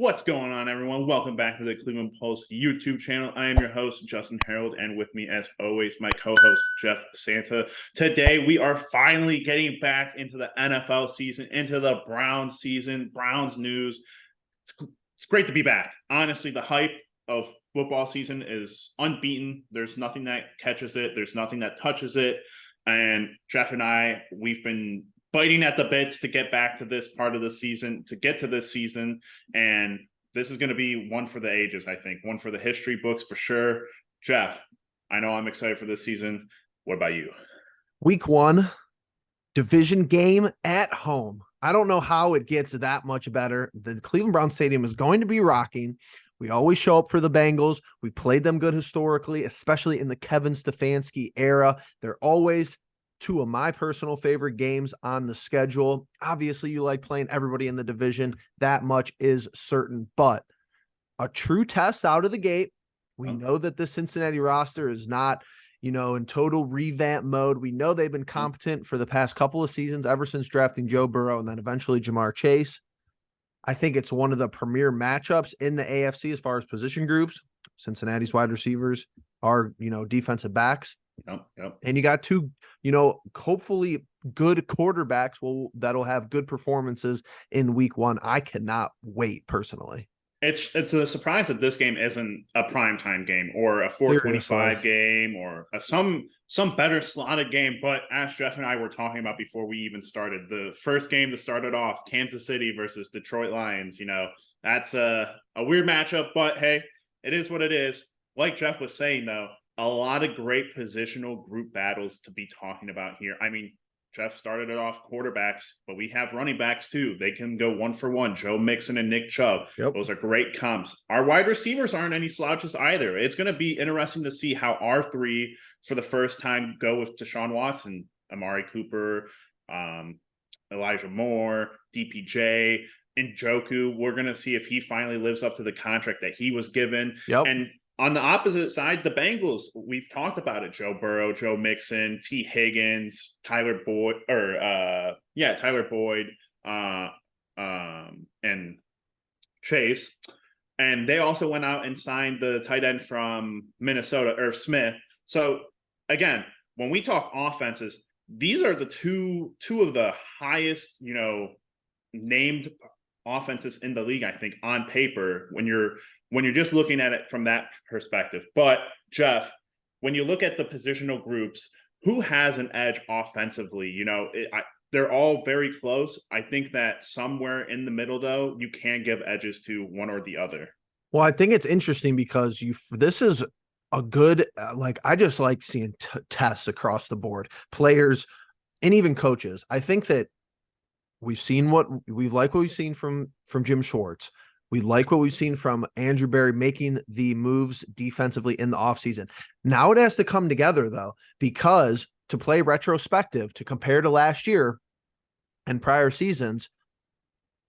What's going on, everyone? Welcome back to the Cleveland Pulse YouTube channel. I am your host, Justin Harold, and with me, as always, my co-host, Jeff Santa. Today, we are finally getting back into the NFL season, into the Browns season, Browns news. It's great to be back. Honestly, the hype of football season is unbeaten. There's nothing that catches it. There's nothing that touches it. And Jeff and I, we've been biting at the bits to get back to this part of the season, to get to this season. And this is going to be one for the ages, I think. One for the history books for sure. Jeff, I know I'm excited for this season. What about you? Week 1, division game at home. I don't know how it gets that much better. The Cleveland Browns Stadium is going to be rocking. We always show up for the Bengals. We played them good historically, especially in the Kevin Stefanski era. They're always two of my personal favorite games on the schedule. Obviously, you like playing everybody in the division. That much is certain, but a true test out of the gate. We know that the Cincinnati roster is not, in total revamp mode. We know they've been competent for the past couple of seasons, ever since drafting Joe Burrow and then eventually Jamar Chase. I think it's one of the premier matchups in the AFC as far as position groups. Cincinnati's wide receivers are, defensive backs. Yep. And you got two, hopefully good quarterbacks that'll have good performances in week 1. I cannot wait personally. It's a surprise that this game isn't a primetime game or a 425 game or some better slotted game. But as Jeff and I were talking about before we even started, the first game that started off, Kansas City versus Detroit Lions, that's a weird matchup. But hey, it is what it is. Like Jeff was saying, though, a lot of great positional group battles to be talking about here. I mean, Jeff started it off quarterbacks, but we have running backs too. They can go 1-for-1. Joe Mixon and Nick Chubb. Yep. Those are great comps. Our wide receivers aren't any slouches either. It's going to be interesting to see how our three, for the first time, go with Deshaun Watson, Amari Cooper, Elijah Moore, DPJ, and Njoku. We're going to see if he finally lives up to the contract that he was given. Yep. And on the opposite side, the Bengals, we've talked about it. Joe Burrow, Joe Mixon, T. Higgins, Tyler Boyd, and Chase. And they also went out and signed the tight end from Minnesota, Irv Smith. So, again, when we talk offenses, these are the two of the highest, named offenses in the league, I think, on paper, when you're just looking at it from that perspective. But Jeff, when you look at the positional groups, who has an edge offensively? They're all very close. I think that somewhere in the middle, though, you can give edges to one or the other. Well, I think it's interesting because this is a good, I just like seeing tests across the board, players and even coaches. I think that we've seen what we've seen from Jim Schwartz. We like what we've seen from Andrew Berry making the moves defensively in the offseason. Now it has to come together, though, because to play retrospective, to compare to last year and prior seasons,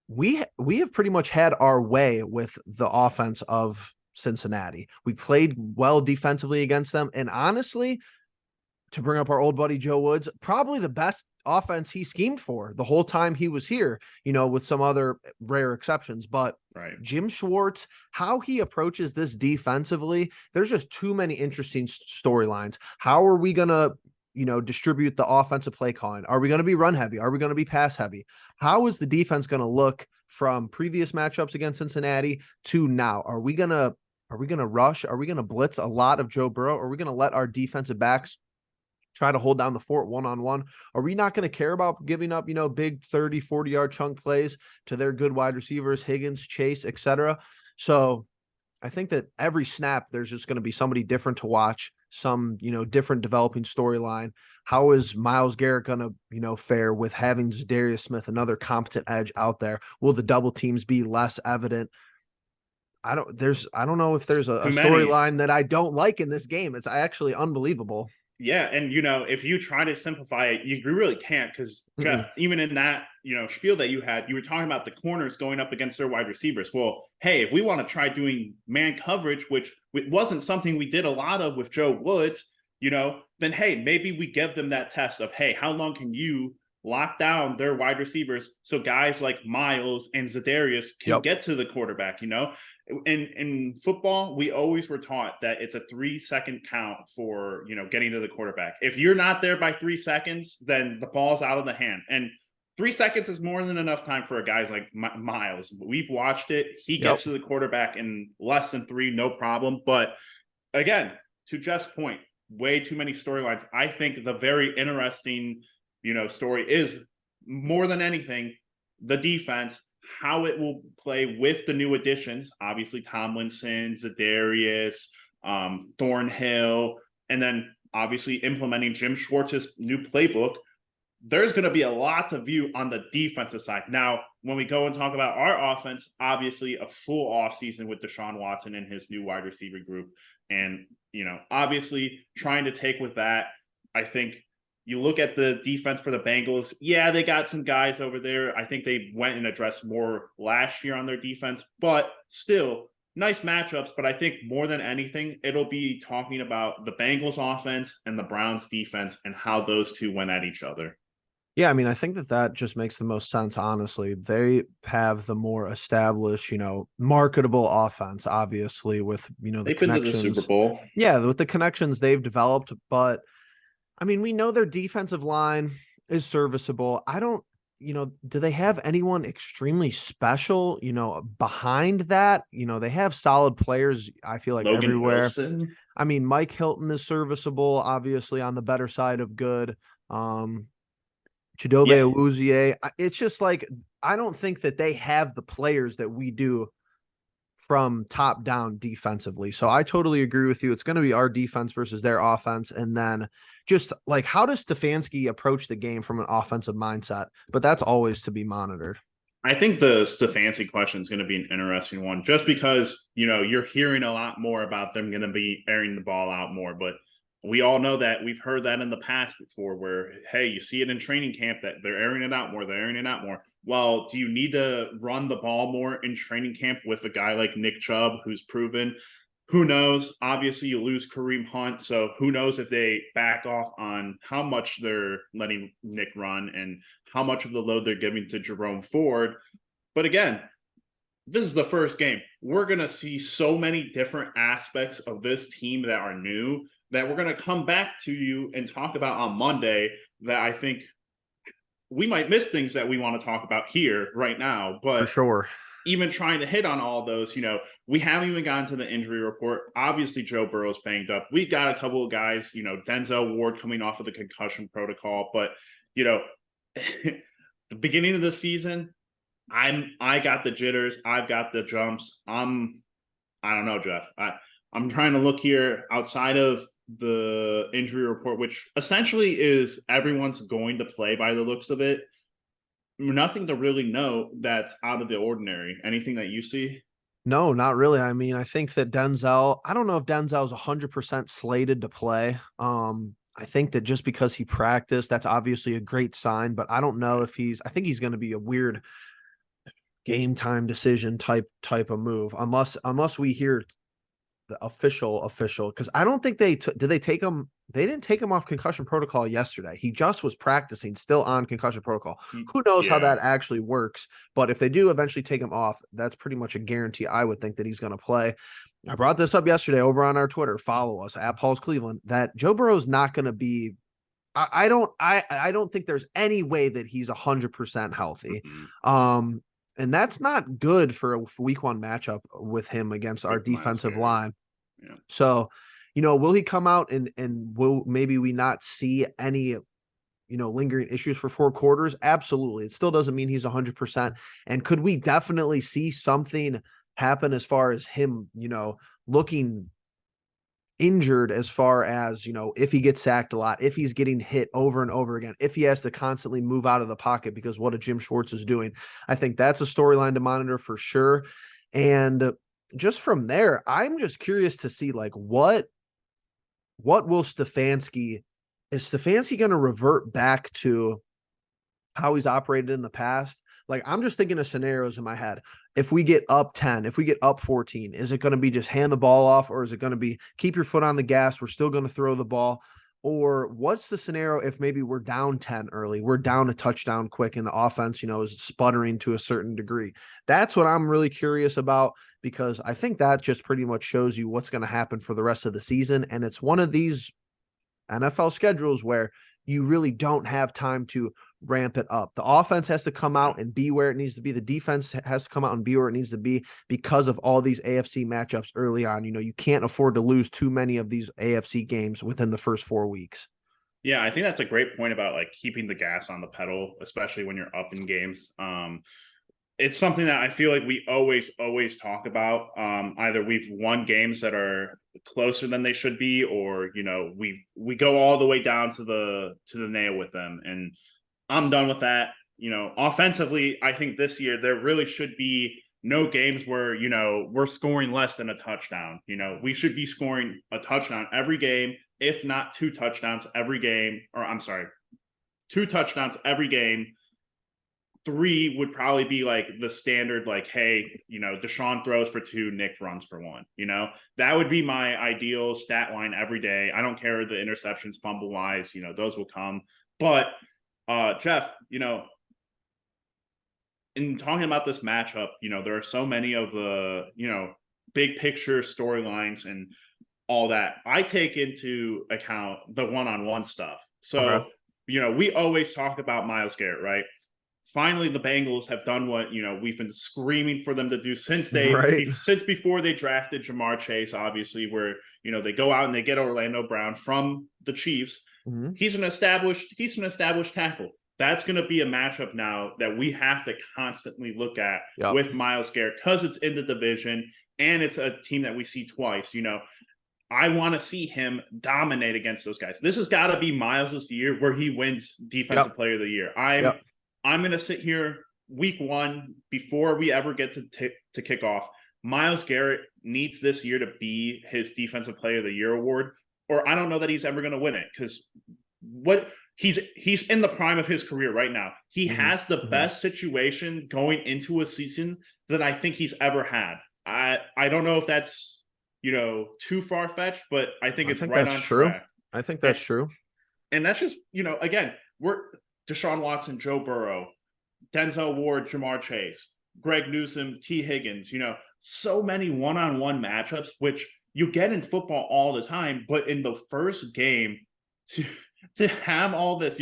we have pretty much had our way with the offense of Cincinnati. We played well defensively against them. And honestly, to bring up our old buddy Joe Woods, probably the best offense he schemed for the whole time he was here, with some other rare exceptions. But right. Jim Schwartz, how he approaches this defensively, there's just too many interesting storylines. How are we going to, distribute the offensive play calling? Are we going to be run heavy? Are we going to be pass heavy? How is the defense going to look from previous matchups against Cincinnati to now? Are we going to rush? Are we going to blitz a lot of Joe Burrow? Are we going to let our defensive backs try to hold down the fort one-on-one? Are we not going to care about giving up, big 30, 40-yard chunk plays to their good wide receivers, Higgins, Chase, etc.? So I think that every snap, there's just going to be somebody different to watch, some, different developing storyline. How is Myles Garrett going to, fare with having Zadarius Smith, another competent edge out there? Will the double teams be less evident? I don't know if there's a storyline that I don't like in this game. It's actually unbelievable. Yeah, and if you try to simplify it, you really can't, because Jeff, even in that spiel that you had, you were talking about the corners going up against their wide receivers. Well, hey, if we want to try doing man coverage, which wasn't something we did a lot of with Joe Woods, then hey, maybe we give them that test of, hey, how long can you lock down their wide receivers so guys like Miles and Zadarius can get to the quarterback. In football, we always were taught that it's a 3-second count for, getting to the quarterback. If you're not there by 3 seconds, then the ball's out of the hand. And 3 seconds is more than enough time for a guy like Miles. We've watched it. He gets to the quarterback in less than 3, no problem. But again, to Jeff's point, way too many storylines. I think the very interesting, story is, more than anything, the defense, how it will play with the new additions. Obviously, Tomlinson, Zadarius, Thornhill, and then obviously implementing Jim Schwartz's new playbook. There's going to be a lot to view on the defensive side. Now, when we go and talk about our offense, obviously a full offseason with Deshaun Watson and his new wide receiver group. And, obviously trying to take with that, I think you look at the defense for the Bengals. Yeah, they got some guys over there. I think they went and addressed more last year on their defense, but still nice matchups. But I think more than anything, it'll be talking about the Bengals offense and the Browns defense and how those two went at each other. Yeah, I mean, I think that just makes the most sense, honestly. They have the more established, marketable offense, obviously, with, they've been to the Super Bowl. Yeah, with the connections they've developed. But, I mean, we know their defensive line is serviceable. I don't, do they have anyone extremely special, behind that? They have solid players, I feel like, Logan everywhere. Wilson. I mean, Mike Hilton is serviceable, obviously, on the better side of good. Chidobe Awuzie. It's just like, I don't think that they have the players that we do from top down defensively. So I totally agree with you. It's going to be our defense versus their offense. And then just like, how does Stefanski approach the game from an offensive mindset? But that's always to be monitored. I think the Stefanski question is going to be an interesting one, just because, you're hearing a lot more about them going to be airing the ball out more. But we all know that. We've heard that in the past before where, hey, you see it in training camp that they're airing it out more. They're airing it out more. Well, do you need to run the ball more in training camp with a guy like Nick Chubb, who's proven? Who knows? Obviously, you lose Kareem Hunt. So who knows if they back off on how much they're letting Nick run and how much of the load they're giving to Jerome Ford. But again, this is the first game. We're going to see so many different aspects of this team that are new that we're going to come back to you and talk about on Monday, that I think we might miss things that we want to talk about here right now. But for sure, even trying to hit on all those, we haven't even gotten to the injury report. Obviously, Joe Burrow's banged up. We've got a couple of guys, Denzel Ward coming off of the concussion protocol. But, the beginning of the season, I got the jitters. I've got the jumps. I don't know, Jeff. I'm trying to look here outside of the injury report, which essentially is everyone's going to play by the looks of it. Nothing to really know that's out of the ordinary. Anything that you see? No, not really. I mean, I think that I don't know if Denzel's 100% slated to play. I think that just because he practiced, that's obviously a great sign, but I don't know if I think he's going to be a weird game time decision type of move, unless we hear the official, because I don't think did they take him? They didn't take him off concussion protocol yesterday. He just was practicing still on concussion protocol. Who knows how that actually works? But if they do eventually take him off, that's pretty much a guarantee. I would think that he's going to play. I brought this up yesterday over on our Twitter. Follow us at Paul's Cleveland. That Joe Burrow's not going to be. I don't think there's any way that he's 100% healthy. Mm-hmm. And that's not good for a week 1 matchup with him against our defensive line. Yeah. So, will he come out and will maybe we not see any, lingering issues for 4 quarters? Absolutely. It still doesn't mean he's 100%. And could we definitely see something happen as far as him, looking injured, as far as, if he gets sacked a lot, if he's getting hit over and over again, if he has to constantly move out of the pocket because what a Jim Schwartz is doing. I think that's a storyline to monitor for sure. And just from there, I'm just curious to see like what will is Stefanski going to revert back to how he's operated in the past? Like, I'm just thinking of scenarios in my head. If we get up 10, if we get up 14, is it going to be just hand the ball off, or is it going to be keep your foot on the gas? We're still going to throw the ball. Or what's the scenario if maybe we're down 10 early, we're down a touchdown quick, and the offense, is sputtering to a certain degree? That's what I'm really curious about, because I think that just pretty much shows you what's going to happen for the rest of the season. And it's one of these NFL schedules where you really don't have time to ramp it up. The offense has to come out and be where it needs to be. The defense has to come out and be where it needs to be because of all these AFC matchups early on. You can't afford to lose too many of these AFC games within the first 4 weeks. Yeah, I think that's a great point about like keeping the gas on the pedal, especially when you're up in games. It's something that I feel like we always talk about. Either we've won games that are closer than they should be, or we go all the way down to the nail with them. And I'm done with that. Offensively, I think this year there really should be no games where we're scoring less than a touchdown. We should be scoring a touchdown every game, if not 2 touchdowns every game. Or I'm sorry, 2 touchdowns every game. 3 would probably be like the standard, like, hey, Deshaun throws for 2, Nick runs for 1. That would be my ideal stat line every day. I don't care the interceptions, fumble wise, those will come. But Jeff, in talking about this matchup, there are so many of the, big picture storylines and all that. I take into account the one-on-one stuff. So, Okay. We always talk about Myles Garrett, right? Finally, the Bengals have done what we've been screaming for them to do since before they drafted Jamar Chase. Obviously, where they go out and they get Orlando Brown from the Chiefs. Mm-hmm. He's an established tackle. That's going to be a matchup now that we have to constantly look at with Myles Garrett, because it's in the division and it's a team that we see twice. I want to see him dominate against those guys. This has got to be Myles' year where he wins Defensive Player of the Year. I'm going to sit here week 1 before we ever get to kick off. Myles Garrett needs this year to be his Defensive Player of the Year award, or I don't know that he's ever going to win it, because he's in the prime of his career right now. He has the best situation going into a season that I think he's ever had. I don't know if that's too far-fetched, but I think it's right on track. I think that's true. And that's just, again, we're Deshaun Watson, Joe Burrow, Denzel Ward, Jamar Chase, Greg Newsome, T. Higgins, so many one-on-one matchups, which you get in football all the time. But in the first game, to have all this,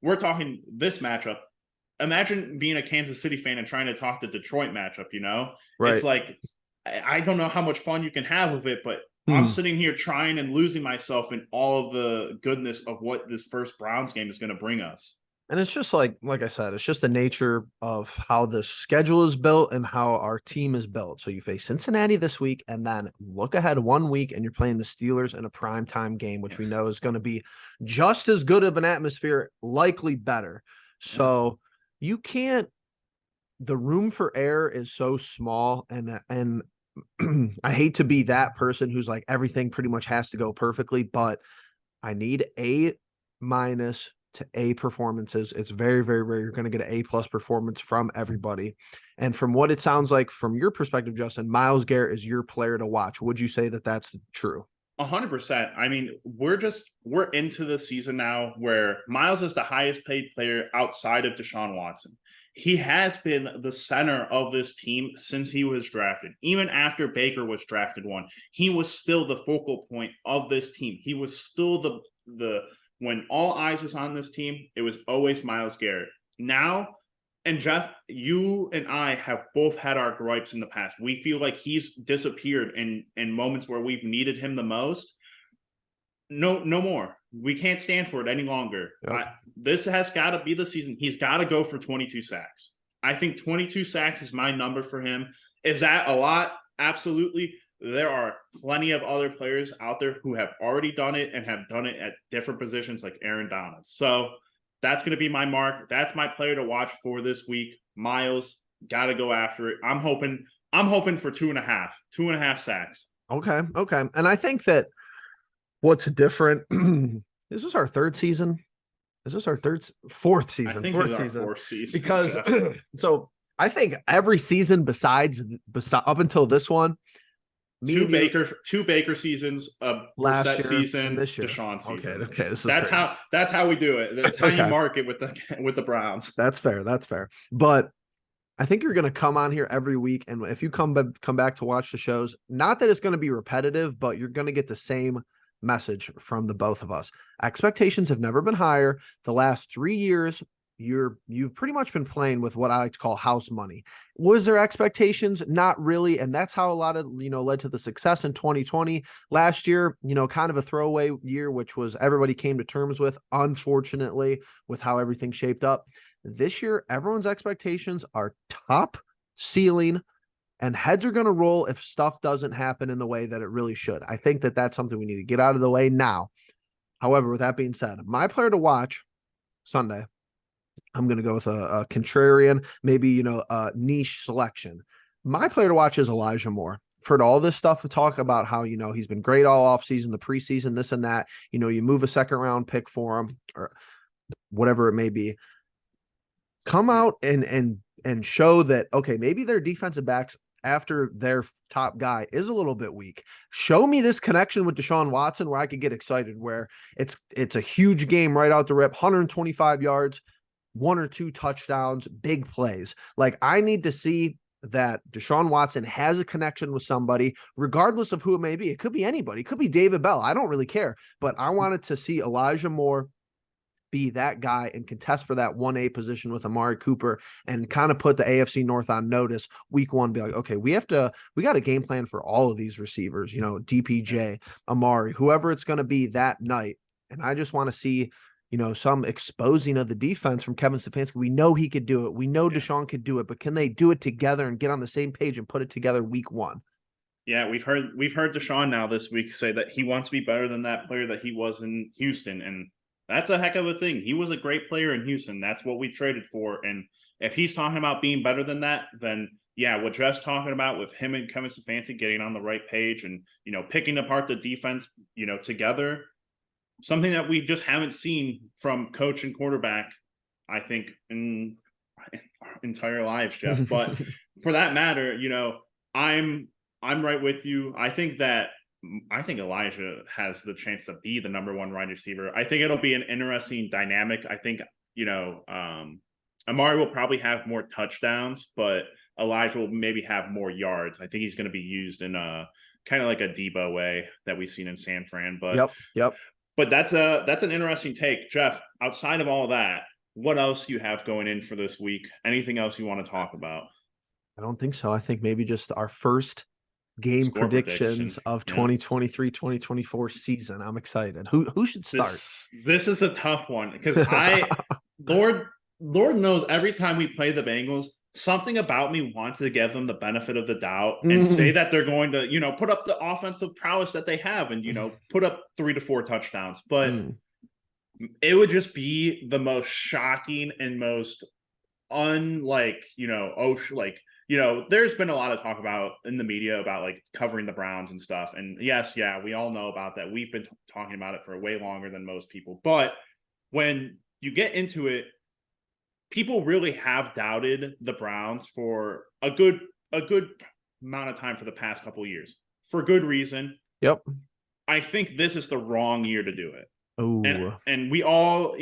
we're talking this matchup. Imagine being a Kansas City fan and trying to talk the Detroit matchup, Right. It's like, I don't know how much fun you can have with it, but I'm sitting here trying and losing myself in all of the goodness of what this first Browns game is going to bring us. And it's just like I said, it's just the nature of how the schedule is built and how our team is built. So you face Cincinnati this week, and then look ahead 1 week and you're playing the Steelers in a primetime game, which we know is going to be just as good of an atmosphere, likely better. So you can't, the room for error is so small, and I hate to be that person who's like everything pretty much has to go perfectly, but I need A- to A performances. It's very, very rare you're going to get an A+ performance from everybody. And from what it sounds like from your perspective, Justin, Myles Garrett is your player to watch. Would you say that that's true? 100%. I mean, we're into the season now where Myles is the highest paid player outside of Deshaun Watson. He has been the center of this team since he was drafted. Even after Baker was drafted 1, he was still the focal point of this team. He was still the when all eyes was on this team, it was always Myles Garrett. Now, and Jeff, you and I have both had our gripes in the past. We feel like he's disappeared in moments where we've needed him the most. No more. We can't stand for it any longer. This has got to be the season. He's got to go for 22 sacks. I think 22 sacks is my number for him. Is that a lot? Absolutely. There are plenty of other players out there who have already done it and have done it at different positions, like Aaron Donald. So that's going to be my mark. That's my player to watch for this week. Myles, got to go after it. I'm hoping for 2.5 sacks. Okay. And I think that what's different, is this our third season? Is this our fourth season? I think fourth season. Because so I think every season besides up until this one, Me and you Two Baker seasons, a last Brissett year and season, this year. Deshaun Okay, season. okay, this is That's crazy. how we do it. That's how you Okay, market with the Browns. that's fair. That's fair. But I think you're going to come on here every week, and if you come back to watch the shows, not that it's going to be repetitive, but you're going to get the same message from the both of us. Expectations have never been higher. The last 3 years, you've pretty much been playing with what I like to call house money. Was there expectations? Not really, and that's how a lot of led to the success in 2020. Last year, kind of a throwaway year, which was everybody came to terms with, unfortunately, with how everything shaped up. This year, everyone's expectations are top ceiling, and heads are going to roll if stuff doesn't happen in the way that it really should. I think that that's something we need to get out of the way now. However, with that being said, my player to watch Sunday, I'm going to go with a contrarian, maybe, a niche selection. My player to watch is Elijah Moore. I've heard all this stuff to talk about how, he's been great all offseason, the preseason, this and that. You move a second round pick for him or whatever it may be. Come out and show that, okay, maybe their defensive backs after their top guy is a little bit weak. Show me this connection with Deshaun Watson where I could get excited, where it's a huge game right out the rip, 125 yards, 1 or 2 touchdowns, big plays. Like, I need to see that Deshaun Watson has a connection with somebody, regardless of who it may be. It could be anybody. It could be David Bell. I don't really care, but I wanted to see Elijah Moore be that guy and contest for that 1A position with Amari Cooper and kind of put the AFC North on notice week 1, be like, okay, we got a game plan for all of these receivers, DPJ, Amari, whoever it's going to be that night. And I just want to see, some exposing of the defense from Kevin Stefanski. We know he could do it. We know Deshaun could do it, but can they do it together and get on the same page and put it together week 1? Yeah, we've heard Deshaun now this week say that he wants to be better than that player that he was in Houston, and that's a heck of a thing. He was a great player in Houston. That's what we traded for. And if he's talking about being better than that, then yeah, what Jeff's talking about with him and Kevin Stefanski getting on the right page and, picking apart the defense, together, something that we just haven't seen from coach and quarterback, I think, in our entire lives, Jeff. But for that matter, I'm right with you. I think Elijah has the chance to be the number 1 wide receiver. I think it'll be an interesting dynamic. I think, Amari will probably have more touchdowns, but Elijah will maybe have more yards. I think he's going to be used in a kind of like a Debo way that we've seen in San Fran. But Yep. But that's an interesting take. Jeff, outside of all that, what else do you have going in for this week? Anything else you want to talk about? I don't think so. I think maybe just our first game predictions of 2023-2024 season. I'm excited. Who should start? This is a tough one because Lord knows every time we play the Bengals, something about me wants to give them the benefit of the doubt and say that they're going to, put up the offensive prowess that they have and, put up 3 to 4 touchdowns. But it would just be the most shocking and most unlike, there's been a lot of talk about in the media about like covering the Browns and stuff. And yes, we all know about that. We've been talking about it for way longer than most people. But when you get into it, people really have doubted the Browns for a good amount of time for the past couple of years for good reason. Yep. I think this is the wrong year to do it. Oh, and we all,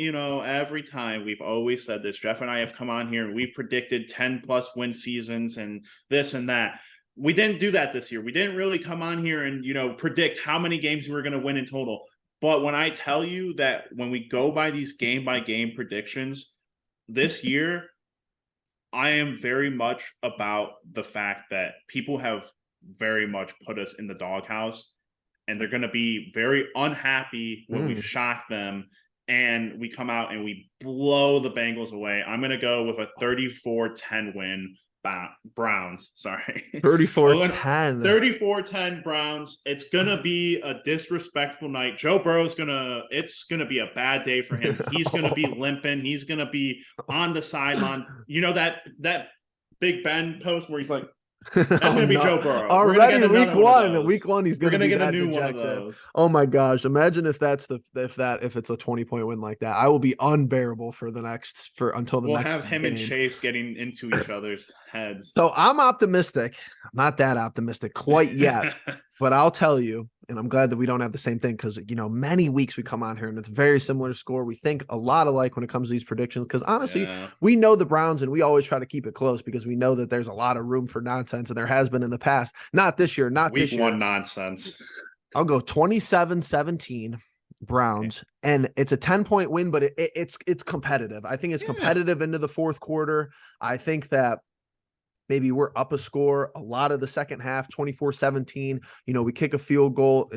every time we've always said this. Jeff and I have come on here and we've predicted 10+ win seasons and this and that. We didn't do that this year. We didn't really come on here and, predict how many games we were going to win in total. But when I tell you that when we go by these game by game predictions this year, I am very much about the fact that people have very much put us in the doghouse. And they're going to be very unhappy when we shock them and we come out and we blow the Bengals away. I'm going to go with a 34-10 win. Browns, sorry. 34-10. 34-10 Browns. It's going to be a disrespectful night. Joe Burrow's it's going to be a bad day for him. He's going to be limping. He's going to be on the sideline. That Big Ben post where he's like, that's going to be Joe Burrow. Already week one, he's going to get a new one of those. Oh my gosh. Imagine if it's a 20-point win like that. I will be unbearable until the next. We'll have him game. And Chase getting into each other's heads. So I'm optimistic. I'm not that optimistic quite yet. But I'll tell you, and I'm glad that we don't have the same thing because, many weeks we come on here and it's very similar score. We think a lot alike when it comes to these predictions because honestly, we know the Browns and we always try to keep it close because we know that there's a lot of room for nonsense and there has been in the past. Not this year, not Week this year. one nonsense. I'll go 27-17 Browns, and it's a 10-point win, but it's competitive. I think it's competitive into the fourth quarter. I think that maybe we're up a score a lot of the second half, 24-17. We kick a field goal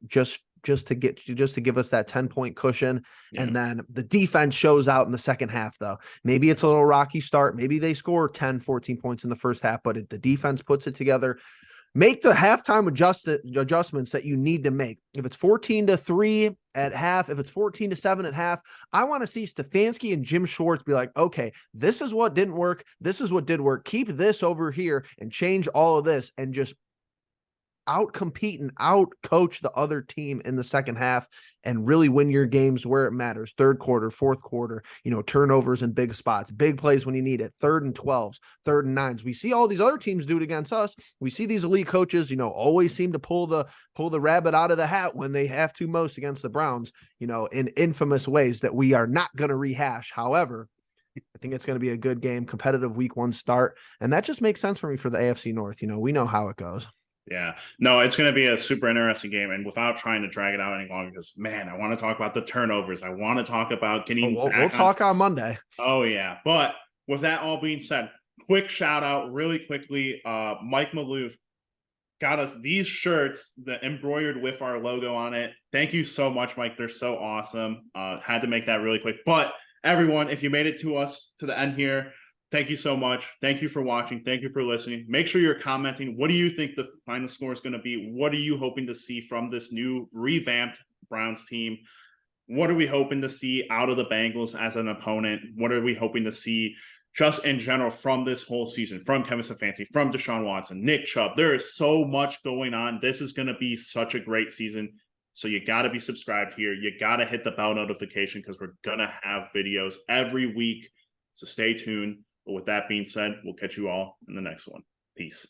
just to give us that 10-point cushion. Yeah. And then the defense shows out in the second half, though. Maybe it's a little rocky start. Maybe they score 10, 14 points in the first half, but the defense puts it together. Make the halftime adjustments that you need to make. If it's 14-3 at half, if it's 14-7 at half, I want to see Stefanski and Jim Schwartz be like, okay, this is what didn't work. This is what did work. Keep this over here and change all of this and just out-compete and out-coach the other team in the second half and really win your games where it matters. Third quarter, fourth quarter, turnovers in big spots, big plays when you need it, 3rd and 12s, 3rd and 9s. We see all these other teams do it against us. We see these elite coaches, always seem to pull the rabbit out of the hat when they have to most against the Browns, in infamous ways that we are not going to rehash. However, I think it's going to be a good game, competitive week 1 start. And that just makes sense for me for the AFC North. We know how it goes. Yeah, no, it's going to be a super interesting game. And without trying to drag it out any longer, because, man, I want to talk about the turnovers. I want to talk about getting we'll talk on Monday. Oh, yeah. But with that all being said, quick shout out really quickly. Mike Maloof got us these shirts that embroidered with our logo on it. Thank you so much, Mike. They're so awesome. Had to make that really quick. But everyone, if you made it to us to the end here, thank you so much. Thank you for watching. Thank you for listening. Make sure you're commenting. What do you think the final score is going to be? What are you hoping to see from this new revamped Browns team? What are we hoping to see out of the Bengals as an opponent? What are we hoping to see just in general from this whole season, from Kevin Stefanski, from Deshaun Watson, Nick Chubb? There is so much going on. This is going to be such a great season. So you got to be subscribed here. You got to hit the bell notification because we're going to have videos every week. So stay tuned. But with that being said, we'll catch you all in the next one. Peace.